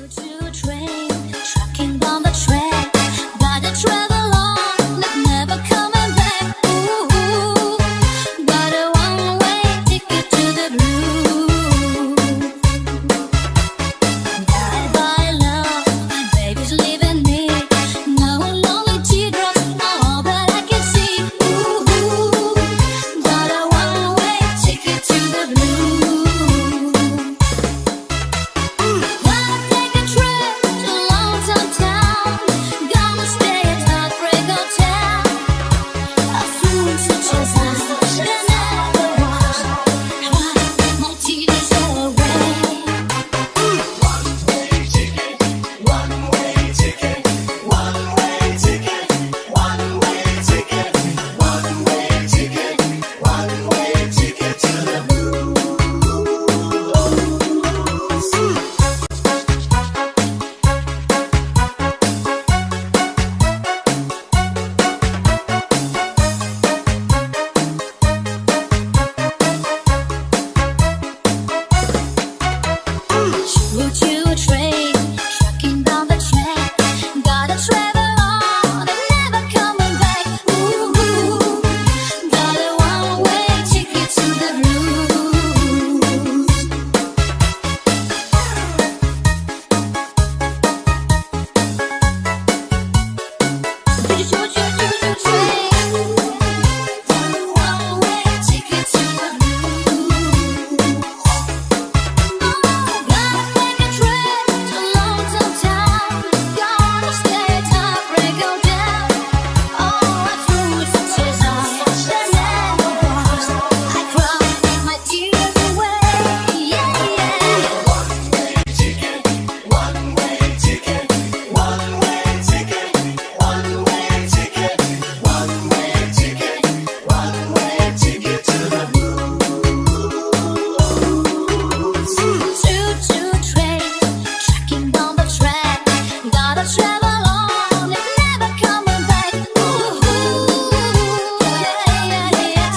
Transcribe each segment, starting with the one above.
Choo-choo train, trucking down the track. Gotta travel on, never coming back. Ooh, got a one-way ticket to the blue. Died by love, my baby's leaving me. Now lonely teardrops are all that I can see. Ooh, got a one-way ticket to the blue. Wanna take a trip to lonesome town. Gonna stay at Heartbreak Hotel. A fool such as I should never was. Cry my tears away. One-way ticket, one-way ticket, one-way ticket, one-way ticket, one-way ticket, one-way ticket to the blues. Choo-choo train, trucking down the track. Gotta travel on and never coming back. Ooh, got a one-way ticket to the blues. Choo-choo train, one-way ticket to the blues. Gotta make a trip to lonesome town. Gonna stay at Heartbreak Hotel. Oh, I threw such as I never was. I cried my tears away. Yeah, yeah. One-way ticket, one-way ticket, one-way ticket, one-way ticket, one-way ticket, one-way ticket to the blues. Choo-choo train, trucking down the track. Gotta travel on and never coming back. Ooh, yeah, yeah, yeah, yeah.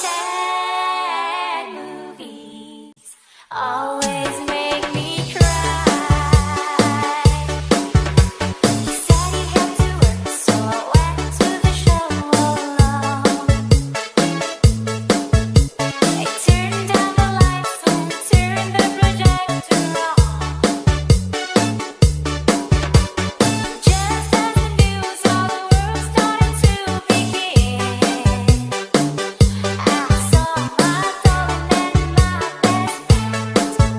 Sad movies always make me cry. He said he had to work, so I went to the show alone. I turned down the lights and turned the projector on. Just as the news of the world started to begin, I saw my darling and my best friend.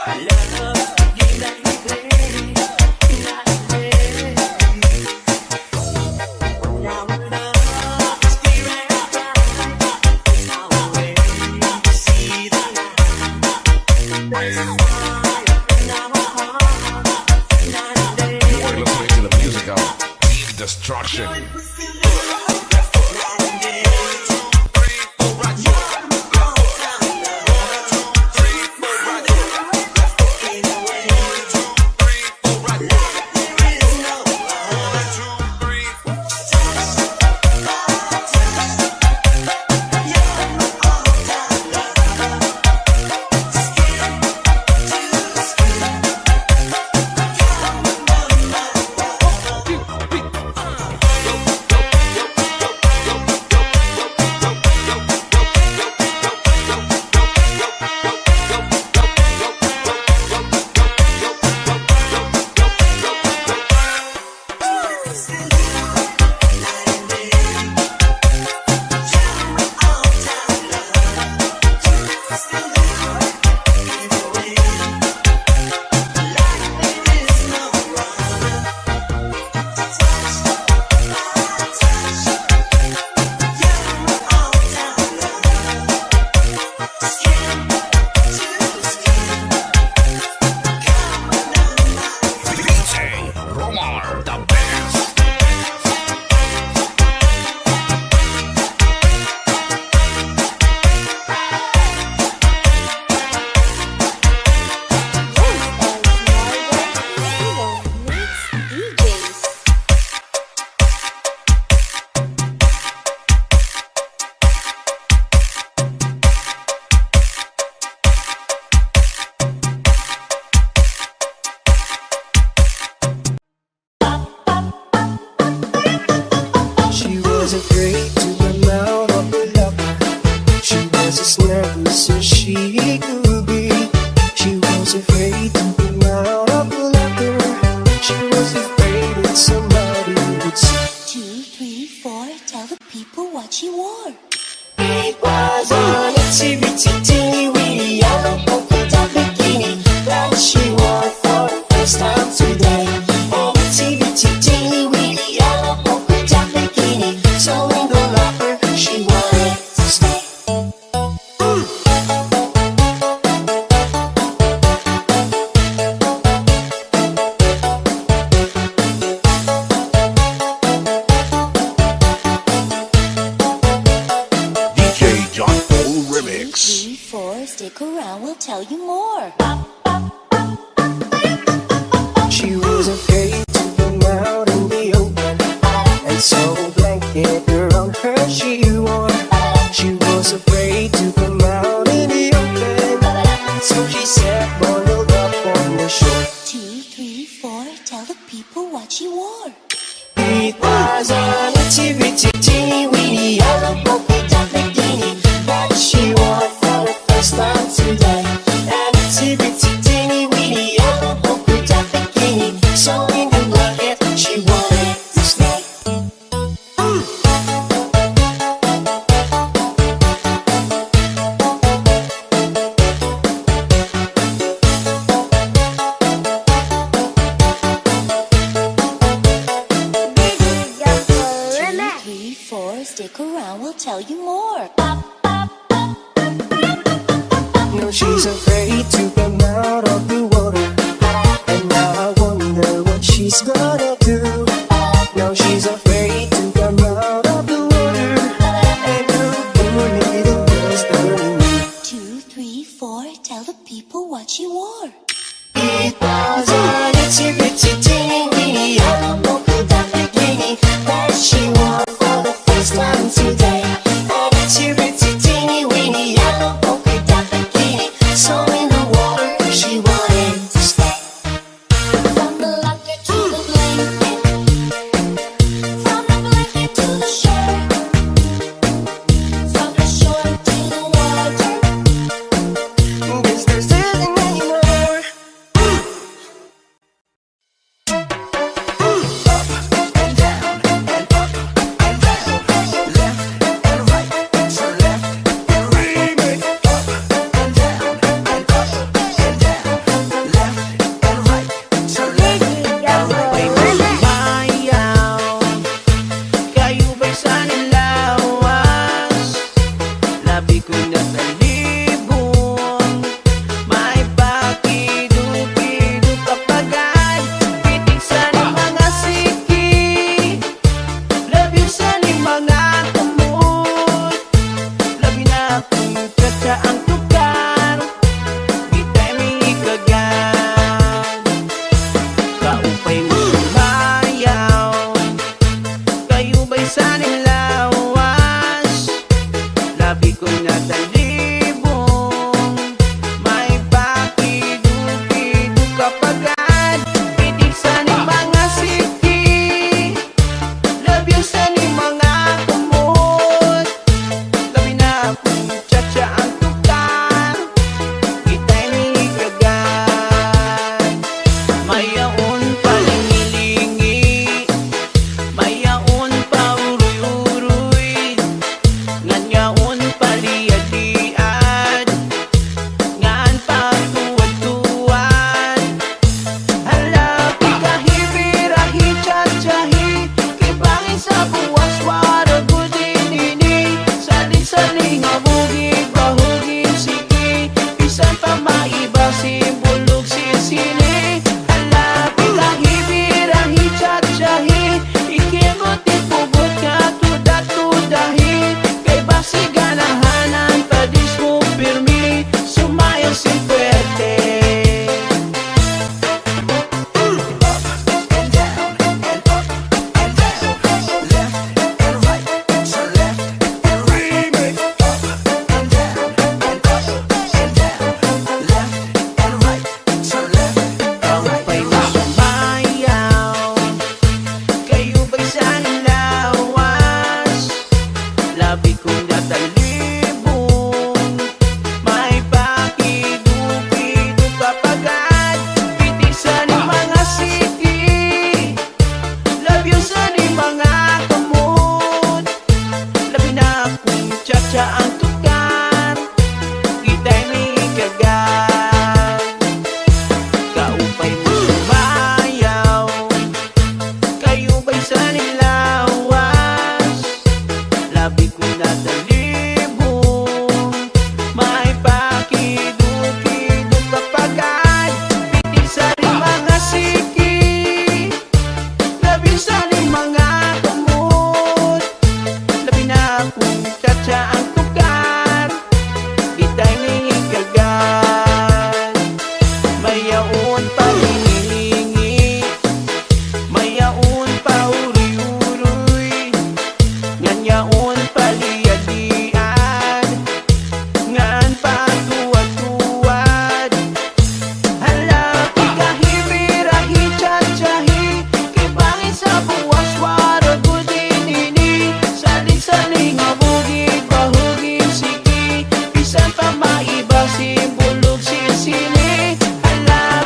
are listening to the music of Deep Destruction. She was afraid to come out of the locker. She was as nervous as she could be. She was afraid to come out of the locker. She was afraid that somebody would see. 2, 3, 4, tell the people what she wore. It was an activity, teeny weeny yellow polka dot bikini that she wore for the first time today. An activity, teeny weeny yellow polka dot bikini. So in the locker, she wanted to stay. DJ John Paul 2, Remix. 3, 4, stick around, we'll tell you more. She was afraid to come out in the open, and so a blanket around her she wore. She was afraid to come out in the open, so she sat bundled up on the shore. 2, 3, 4, tell the people what she wore. It was an activity, teeny weeny yellow polka dot bikini that she wore for the first time today. An activity, teeny weeny yellow polka dot bikini. So in the blanket, she wanted to stay. Two, 3, 4, stick around, we'll tell you more. No, she's afraid to come out of the water, and now I wonder what she's gonna do. No, she's afraid to come out of the water, and her poor little girl's turning me. 2, 3, 4, tell the people what she wore. It was an activity, teeny weeny yellow polka dot bikini that she wore for the first time today. An sa ni mga siki, love you sa ni mga kamot. Labi na kung tsa-tsa ang tukar, kita'y may kagat. Kaupay mo sumayaw, kayo ba'y sa nilawas? Labi ko na talibong, may pakiduk-iduk kapagad. Pitig sa rin mga siki, labi sa rin mga kamot. Labi na kung tsa-tsa ang tukar, kita'y may kagat. Mayaon pa hinihingi, mayaon pa uri-uroy, nganyaon pa liad-liad, ngan pa tuwad-tuwad. Hala, pikahibirahi, tsa-tsahi, kay bangin sa buwas warag ko dinini. Saling-saling mabugid, bahugid, siki, bisan pa maiba, simbulog, sisili. Hala,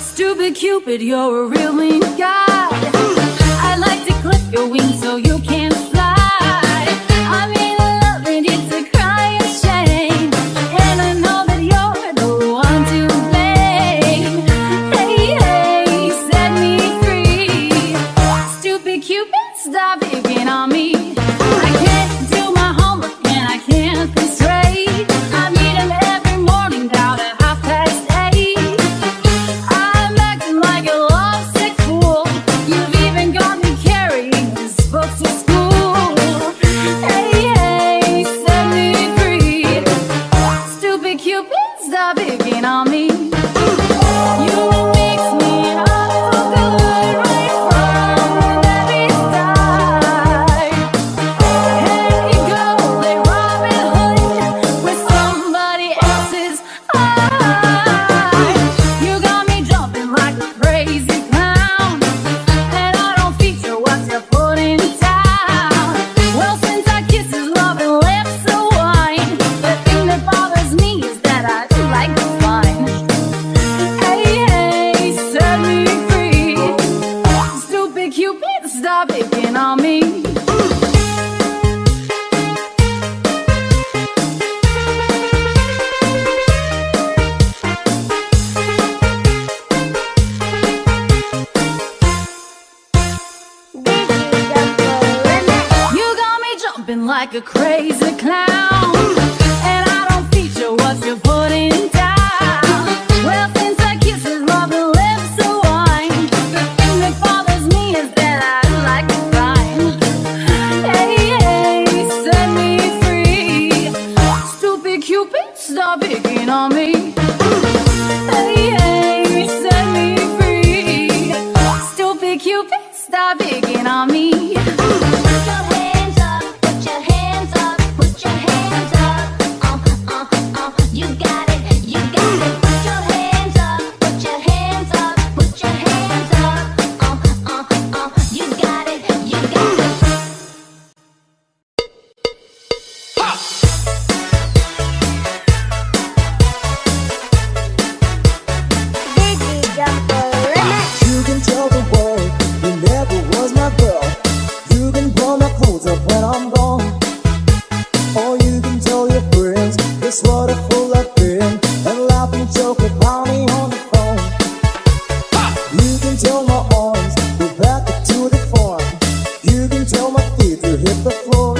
Stupid Cupid, you're a real mean guy. I like to clip your wings so you can't fly. I mean, loving you to cry and shame, and I know that you're the one to blame. Hey, hey, set me free. Stupid Cupid, stop picking on me. I can't do my homework and I can't think straight. I meet him every morning down at 8:30. I'm acting like a lovesick fool. You've even got me carrying his books to school. Hey, hey, set me free. Stupid Cupid, stop picking on me. You mix me up for good right from the very start. Here you go, like Robin Hood with somebody else's heart. You got me jumping like a crazy clown, and I don't feature what you're putting down. Well, since our kisses, love and lips of wine, the thing that bothers me is that I like the fine. Hey, hey, set me free. Stupid Cupid, stop picking on me. You got me jumping like a crazy clown, and I don't feature what you're putting down. Well, since our kisses, love and lips of wine, the thing that bothers me is that I like the fine. Hey, hey, set me free. Stupid Cupid, stop picking on me. Hey, hey, set me free. Stupid Cupid, stop picking on me. Put your hands up, put your hands up, put your hands up. You got it, you got it. Put your hands up, put your hands up, put your hands up. You got it, you got it. You can tell the world you never was my girl. You can pull my clothes up when I'm gone. Or you can tell your friends this what a fool I've been, and laugh and joke about me on the phone. You can tell my arms go back to the farm. You can tell my feet to hit the floor.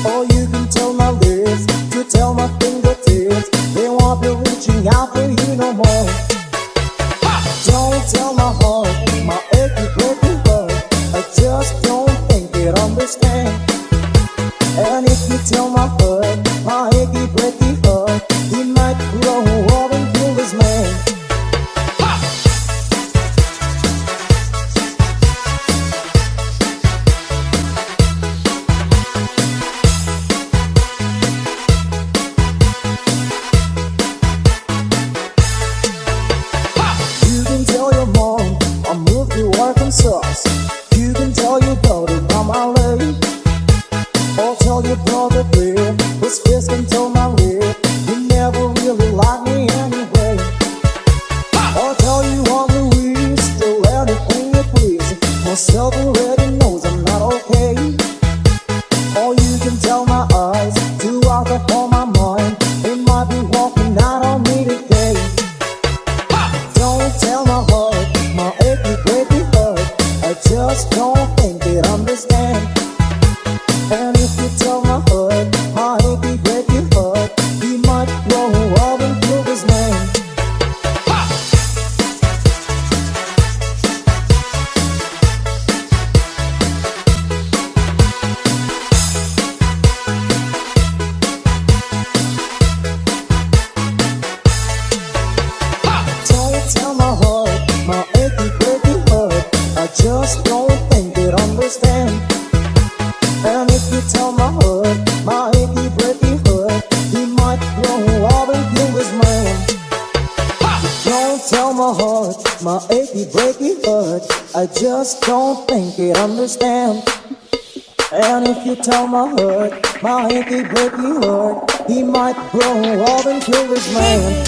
Or you can tell my lips to tell my fingertips they won't be reaching out for you no more. Don't tell my heart, my achy breaky heart, I just don't think it understand. And if you tell my heart, my achy breaky heart, he might grow up and kill this man. You can tell your mom I moved to Arkansas. You can tell your daughter I'm LA. Or tell your brother Bill understand. And if you tell my achy, breaky heart, he might grow up and prove his name. Tell my heart, my achy, breaky heart, I just don't think it understand. And if you tell my heart, my achy, breaky heart, he might grow up and kill his man. Don't tell my heart, my achy, breaky heart, I just don't think it understand. And if you tell my heart, my achy, breaky heart, he might grow up and kill his man.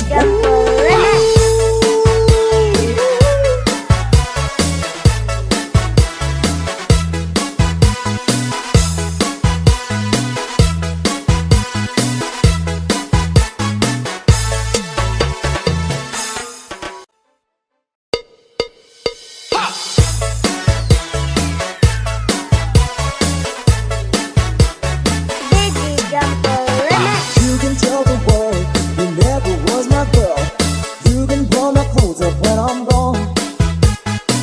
You can tell the world you never was my girl. You can pull my clothes up when I'm gone.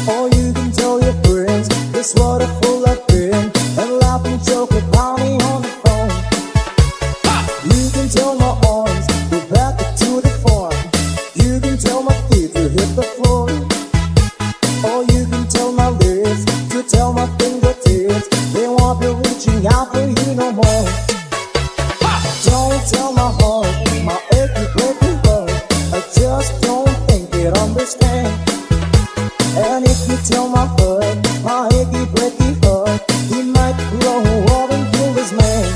Or you can tell your friends this what a fool I've been, and laugh and joke about me on the phone. You can tell my arms go back to the farm. You can tell my feet to hit the floor. Or you can tell my lips to tell my fingertips they won't be reaching out for you no more. Don't tell my heart, my achy, breaky heart, I just don't think it understand. And if you tell my heart, my achy, breaky heart, he might grow up and kill his man.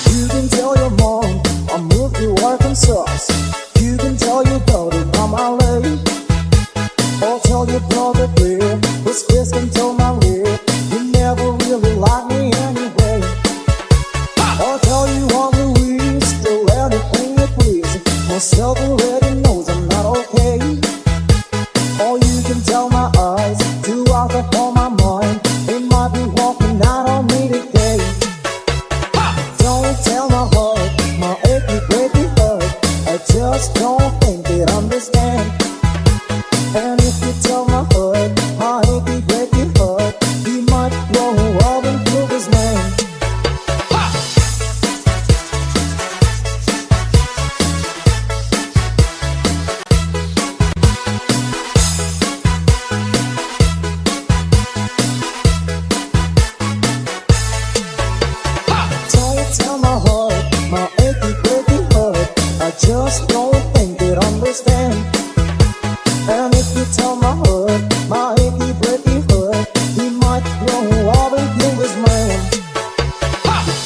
You can tell your mom I moved to Arkansas. You can tell your daughter I'm LA. Or tell your brother Bill whose fist can tell my lip you never really liked me anyway. Or tell you I'm Louise, do anything you please. Myself already knows I'm not okay. Or you can tell my eyes to alcohol my mind. They might be walking out on me today. Don't tell my heart, my achy, breaky heart, I just don't think it understand. And if you tell my heart, my achy, breaky heart, he might grow up and prove his name. Don't tell my heart, my achy, breaky heart, I just don't think it understand. And if you tell my heart, my achy, breaky heart, he might grow up and kill his man.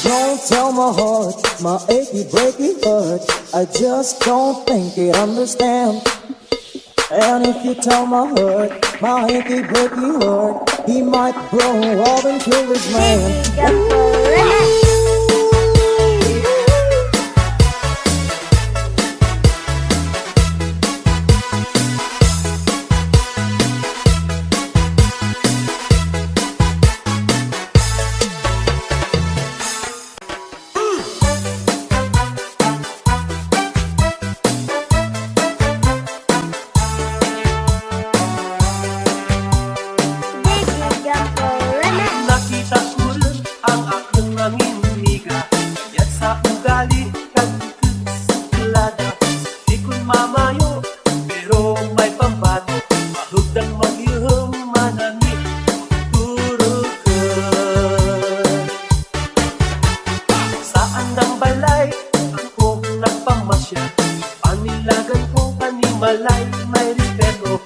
Don't tell my heart, my achy, breaky heart, I just don't think it understand. And if you tell my heart, my achy, breaky heart, he might grow up and kill his man. Nakita ko rin ang akong namimiga. Yan sa ugali, kagkulada. Di ko'y mamayo, pero may pambato. Mahugdang mag-ihong manani, turo ka. Saan ng balay, ako nagpamasya. Panilagan ko panimalay, may respeto.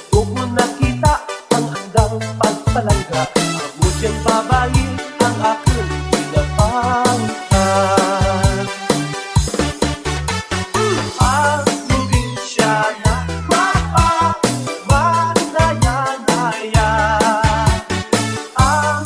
Doon ko nakita ang handang pagpalangga. Abudyang babae ang aking pinapangkat. Ang probinsyana, manaya-naya. Ang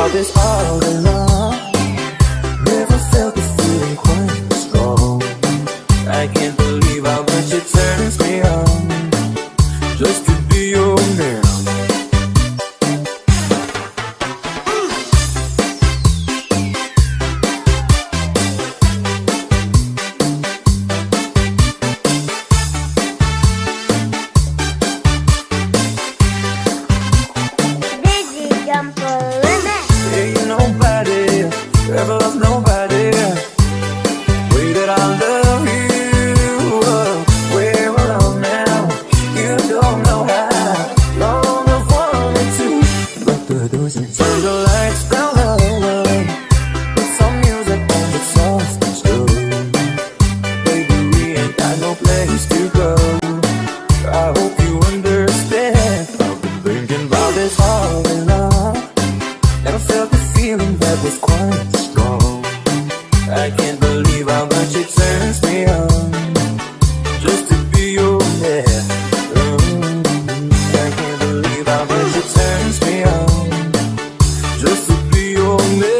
about this all along. Never felt the feeling quite strong. I can't believe how much it turns me on just to be your man. Ain't nobody ever lost nobody. Way that I love you, we're alone now. You don't know how long I've wanted to. Lock the doors and turn the lights down low. Put some music on that's soft and slow. Baby, we ain't got no place to go. I hope you understand. I've been thinking about this all along. Never felt the feeling that was quite strong. I can't believe how much it turns me on just to be your man. I can't believe how much it turns me on just to be your man.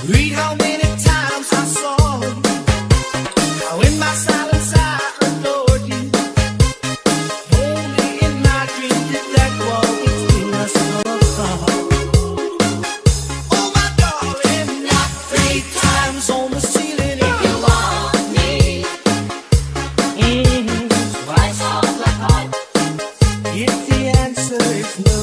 Read how many times I saw you, how in my silence I adored you. Only in my dreams did that wall between us fall. Oh my darling, knock 3 times on the ceiling if you want me. Twice on the heart if the answer is no.